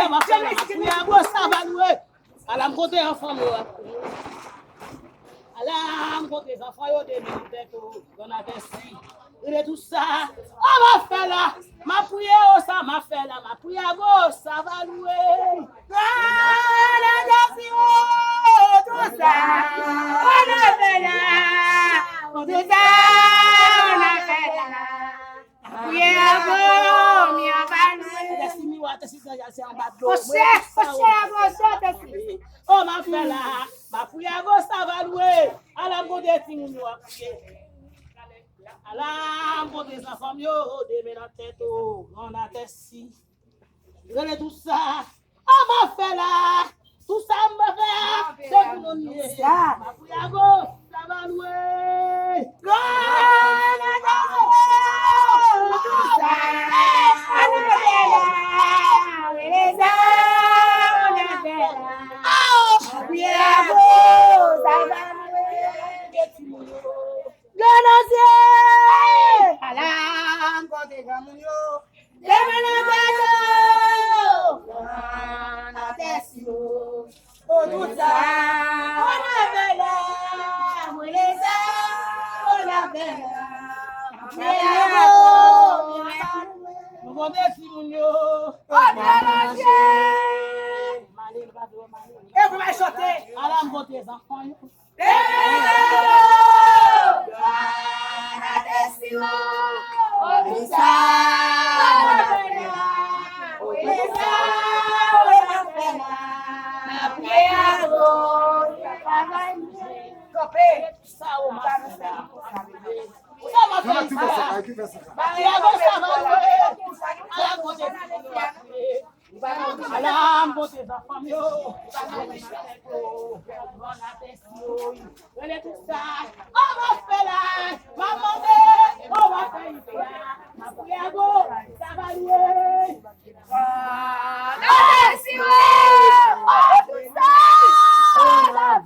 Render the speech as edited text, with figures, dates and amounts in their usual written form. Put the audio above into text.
ça va faire. Il y a beau ça va louer. À la côté enfant moi. À la côté enfant yo de tête on a dessus. Il est tout ça. On va faire là. Ma prière ça m'a fait là. Ma prière go ça va louer. Tout ça. On a fait là. Tout ça. On a fait là. Oh ma fella, ma prière ça va louer. À la bonne des signes nous a prié. À la bonne des enfants yo de la tête on a testé. Regardez tout ça. Oh ma fella, tout ça me fait. C'est pour nous. Ma prière ça va louer. Everybody chanter. Alam voter les enfants. Alam bote za famyo, ele tout ça, on va faire là, maman on va faire ça, ma priago, ça va louer. Tout ça, on va faire là,